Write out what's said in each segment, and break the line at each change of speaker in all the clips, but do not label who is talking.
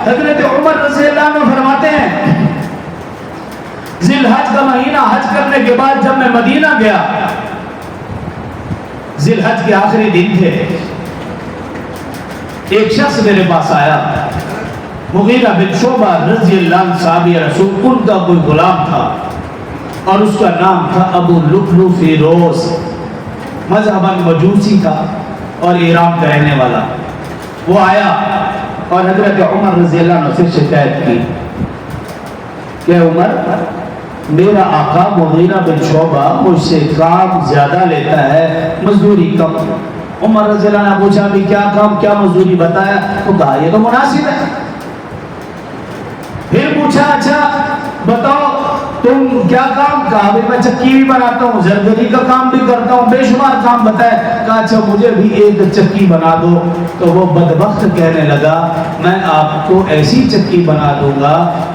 حضرت عمر رضی اللہ عنہ فرماتے ہیں ذی الحج کا مہینہ حج کرنے کے بعد جب میں مدینہ گیا، ذی الحج کے آخری دن تھے، ایک شخص میرے پاس آیا، مغیرہ بن شعبہ رضی اللہ عنہ صحابی رسول، ان کا کوئی غلام تھا اور اس کا نام تھا ابو لؤلؤ فیروز، مذہباً مجوسی تھا اور ایران کا رہنے والا۔ وہ آیا اور حضرت عمر رضی اللہ عنہ سے شکایت کی کہ عمر، میرا آقا مغیرہ بن شعبہ مجھ سے کام زیادہ لیتا ہے، مزدوری کم۔ عمر رضی اللہ عنہ نے پوچھا بھی کیا کام کیا مزدوری بتایا، تو کہا یہ تو مناسب ہے۔ پھر پوچھا اچھا بتاؤ تم کیا کام، کہا بھی میں چکی بھی بناتا ہوں، زرگری کا کام بھی کرتا ہوں، بے شمار کام بتائے۔ کہا اچھا مجھے بھی ایک چکی بنا دو۔ تو وہ بدبخت کہنے لگا میں آپ کو ایسی چکی بنا دوں گا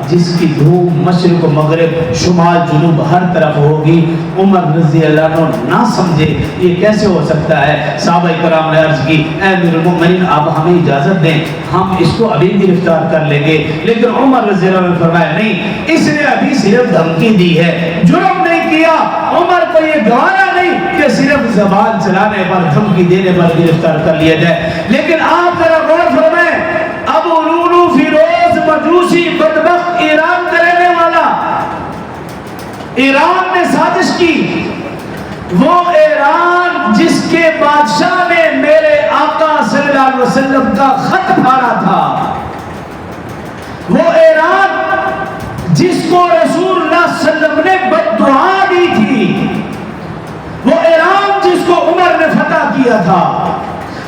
جس کی دھوم مشرق و مغرب شمال جنوب ہر طرف ہوگی۔ عمر رضی اللہ عنہ نہ سمجھے یہ کیسے ہو سکتا ہے۔ صحابہ کرام نے عرض کی اے امیر المؤمنین آپ ہمیں اجازت دیں، ہم اس کو ابھی گرفتار کر لیں گے۔ لیکن عمر رضی اللہ عنہ نے فرمایا نہیں، اس نے ابھی صرف دھمکی دی ہے، جرم نہیں کیا۔ عمر کو یہ گوارا نہیں کہ صرف زبان چلانے پر دھمکی دینے پر گرفتار کر لیا جائے۔ لیکن آپ ذرا غور فرمائیں، ابو لؤلؤ فیروز مجوسی بدبخت ایران کا رہنے والا، ایران نے سازش کی، وہ ایران جس کے بادشاہ نے میرے آقا صلی اللہ علیہ وسلم کا خط پھاڑا تھا، وہ ایران جس کو رسول اللہ صلی اللہ علیہ وسلم نے بد دعا دی تھی، وہ ایران جس کو عمر نے فتح کیا تھا،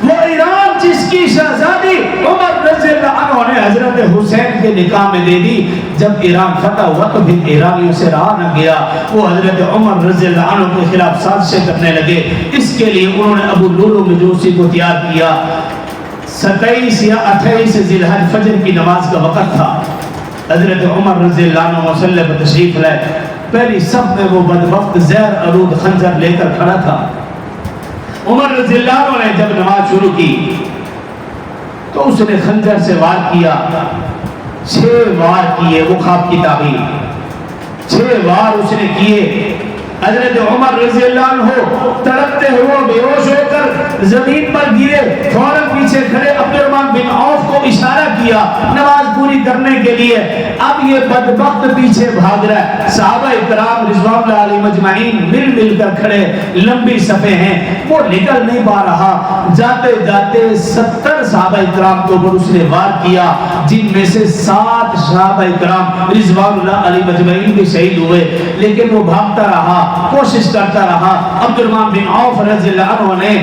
وہ ایران جس کی شہزادی عمر رضی اللہ عنہ نے حضرت حسین کے نکاح میں دے دی۔ جب ایران فتح ہوا تو پھر ایرانیوں سے رہا نہ گیا، وہ حضرت عمر رضی اللہ عنہ کے خلاف سازشیں کرنے لگے۔ اس کے لیے انہوں نے ابو لؤلؤ مجوسی کو تیار کیا۔ 27 یا 28 ذی الحج فجر کی نماز کا وقت تھا۔ حضرت عمر رضی اللہ عنہ مصلی پر تشریف لائے، پہلی صف میں وہ بدبخت زہر آلود خنجر لے کر کھڑا تھا۔ عمر رضی اللہ عنہ نے جب نماز شروع کی تو اس نے خنجر سے وار کیا، 6 وار کیے، وہ خواب کی تعبیر، 6 وار اس نے کیے۔ حضرت عمر رضی اللہ عنہ تڑپتے ہوئے بے ہوش ہو کر زمین پر گرے، فوراً پیچھے کھڑے عبد الرحمن بن عوف کو اشارہ کیا نماز پوری کرنے کے لیے۔ اب یہ بدبخت پیچھے بھاگ رہا ہے، صحابہ کرام رضوان اللہ علیہم اجمعین مل مل کر کھڑے، لمبی صفیں ہیں، وہ نکل نہیں پا رہا۔ جاتے جاتے 70 صحابہ کرام کے اوپر اس نے وار کیا، جن میں سے 7 صحابہ کرام رضوان اللہ علیہم اجمعین بھی شہید ہوئے۔ لیکن وہ بھاگتا رہا، کوشش کرتا رہا۔ عبد الرحمن بن عوف رضی اللہ عنہ نے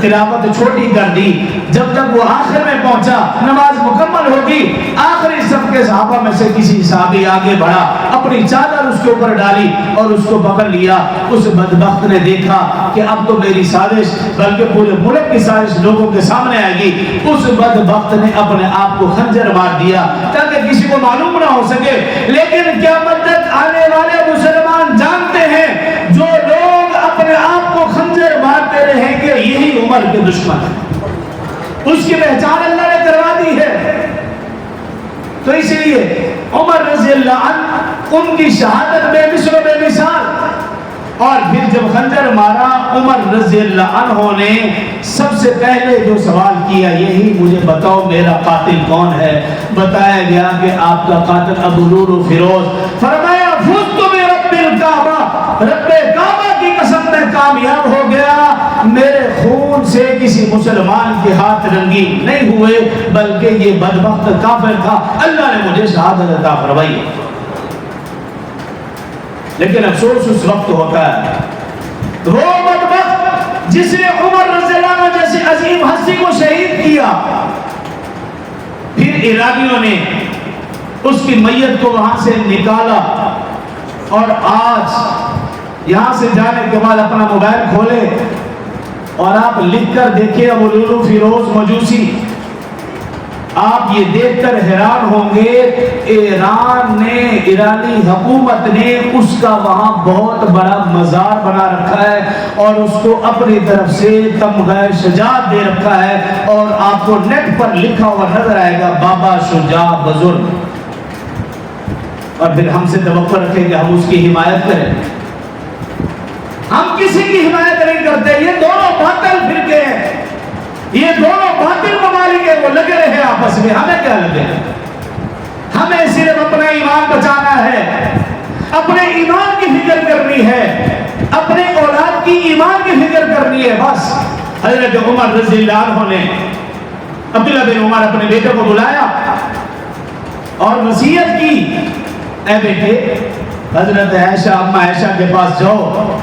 تلاوت چھوٹی کر دی، جب تک وہ آخر میں پہنچا، نماز مکمل ہوگی، آخری صف کے صحابہ میں سے کسی صحابی آگے بڑھا، اپنی چادر اس کے اوپر ڈالی اور اس کو پکڑ لیا۔ اس بدبخت نے دیکھا کہ اب تو میری سازش بلکہ پورے ملک کی سازش لوگوں کے سامنے آئے گی۔ اس بدبخت نے اپنے آپ کو خنجر مار دیا تاکہ کسی کو معلوم نہ ہو سکے۔ لیکن قیامت تک آنے والے مسلمان جانتے ہیں جو لوگ اپنے آپ کو خنجر مارتے رہیں گے یہی عمر کے دشمن ہیں، اس کی پہچان اللہ نے کروا دی ہے۔ تو اس لیے عمر رضی اللہ عنہ ان کی شہادت بے مثل و بے مثال۔ اور پھر جب خنجر مارا، عمر رضی اللہ عنہ نے سب سے پہلے جو سوال کیا یہی مجھے بتاؤ میرا قاتل کون ہے۔ بتایا گیا کہ آپ کا قاتل ابو لؤلؤ فیروز۔ فرمایا فزت برب الکعبہ، رب کعبہ کی قسم میں کامیاب ہو گیا، میرے خون سے کسی مسلمان کے ہاتھ رنگین نہیں ہوئے، بلکہ یہ بدبخت کافر تھا، اللہ نے مجھے شہادت عطا فرمائی۔ لیکن افسوس اس وقت ہوتا ہے وہ بدبخت جس نے عمر رضی اللہ عنہ جیسی عظیم ہستی کو شہید کیا، پھر ایرانیوں نے اس کی میت کو وہاں سے نکالا، اور آج یہاں سے جانے کے بعد اپنا موبائل کھولے اور آپ لکھ کر دیکھیں ابو لؤلؤ فیروز مجوسی، آپ یہ دیکھ کر حیران ہوں گے، ایرانی حکومت نے اس کا وہاں بہت بڑا مزار بنا رکھا ہے اور اس کو اپنی طرف سے تمغہ شجاعت دے رکھا ہے، اور آپ کو نیٹ پر لکھا ہوا نظر آئے گا بابا شجاع بزرگ، اور پھر ہم سے توقع رکھیں کہ ہم اس کی حمایت کریں۔ ہم کسی کی حمایت نہیں کرتے، یہ دونوں باطل فرقے ہیں، یہ دونوں باطل ممالک ہیں، وہ لگے رہے آپس میں، ہمیں کیا لگے؟ ہمیں صرف اپنا ایمان بچانا ہے، اپنے ایمان کی فکر کرنی ہے، اپنے اولاد کی ایمان کی فکر کرنی ہے، بس۔ حضرت عمر رضی اللہ عنہ نے عبداللہ بن عمر اپنے بیٹے کو بلایا اور وصیت کی، اے بیٹے حضرت عائشہ اما عائشہ کے پاس جاؤ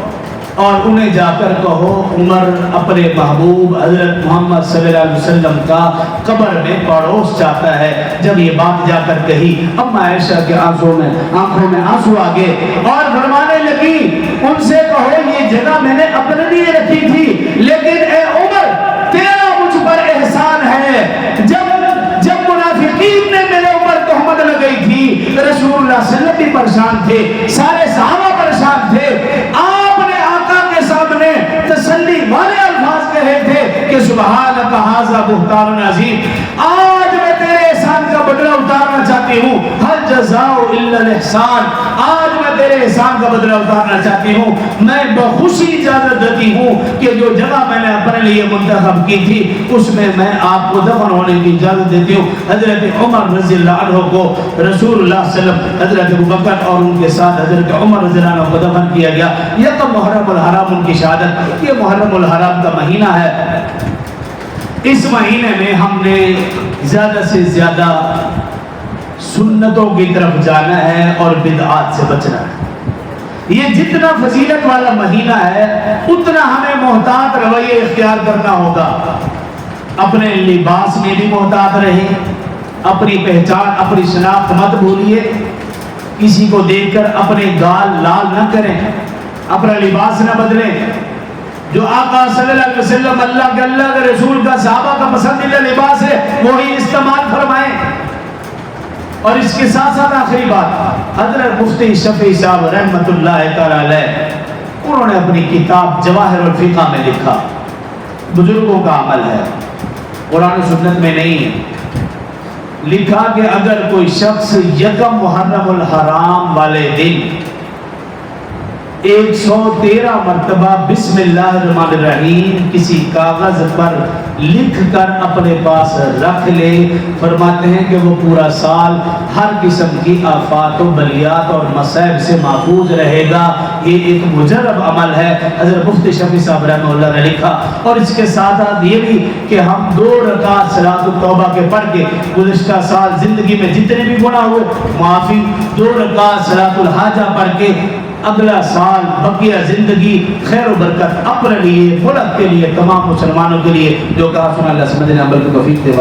اور انہیں جا کر کہو عمر اپنے محبوب حضرت محمد صلی اللہ علیہ وسلم کا قبر میں پڑوس چاہتا ہے۔ جب یہ بات جا کر کہی، اما عائشہ کے آنکھوں میں آنسو آ گئے اور فرمانے لگی ان سے کہو یہ جگہ میں نے اپنے لیے رکھی تھی، لیکن اے عمر تیرا مجھ پر احسان ہے، جب منافقین نے میرے اوپر تہمت لگئی تھی، رسول اللہ صلی اللہ علیہ وسلم بھی پریشان تھے، سارے صحابہ پریشان تھے، آپ نے آقا کے سامنے تسلی والے الفاظ کہے تھے کہ سبحانک ھذا بہتان عظیم، آج میں تیرے احسان کا بدلہ اتارنا چاہتی ہوں، ہل جزاء الا الاحسان، آج میں تیرے احسان کا بدلہ اتارنا چاہتی ہوں، میں بخوشی اجازت دیتی ہوں کہ جو جگہ میں نے اپنے لیے منتخب کی تھی اس میں میں آپ کو دفن ہونے کی اجازت دیتی ہوں۔ حضرت عمر رضی اللہ عنہ کو رسول اللہ صلی اللہ علیہ وسلم، حضرت ابوبکر اور ان کے ساتھ حضرت عمر رضی اللہ عنہ کو دفن کیا گیا۔ یہ تو محرم الحرام ان کی شہادت، یہ محرم الحرام کا مہینہ ہے، اس مہینے میں ہم نے زیادہ سے زیادہ سنتوں کی طرف جانا ہے اور بدعات سے بچنا ہے۔ یہ جتنا فضیلت والا مہینہ ہے اتنا ہمیں محتاط رویہ اختیار کرنا ہوگا، اپنے لباس میں بھی محتاط رہیں، اپنی پہچان اپنی شناخت مت بھولیے، کسی کو دیکھ کر اپنے گال لال نہ کریں، اپنا لباس نہ بدلیں، جو آقا صلی اللہ علیہ وسلم اللہ کے رسول کا صحابہ کا پسندیدہ لباس ہے وہی استعمال فرمائیں۔ اور اس کے ساتھ ساتھ آخری بات، حضرت مفتی شفیع صاحب رحمۃ اللہ تعالی علیہ، انہوں نے اپنی کتاب جواہر الفقہ میں لکھا، بزرگوں کا عمل ہے، قرآن و سنت میں نہیں ہے، لکھا کہ اگر کوئی شخص یکم محرم الحرام والے دن 113 مرتبہ بسم اللہ الرحمن الرحیم کسی کاغذ پر لکھ کر اپنے پاس رکھ لے، فرماتے ہیں کہ وہ پورا سال ہر قسم کی آفات و بلیات اور مصائب سے محفوظ رہے گا۔ یہ ایک مجرب عمل ہے، حضرت مفتی شفیع صاحب رحمہ اللہ نے لکھا۔ اور اس کے ساتھ ساتھ یہ بھی کہ ہم 2 رکعت صلاۃ التوبہ کے پڑھ کے گزشتہ سال زندگی میں جتنے بھی گناہ ہوئے معافی، 2 رکعت صلاۃ الحاجہ پڑھ کے اگلا سال بقیہ زندگی خیر و برکت اپنے لیے، ملک کے لیے، تمام مسلمانوں کے لیے، جو کہا سنا اللہ سمجھنا عمل کو توفیق دے۔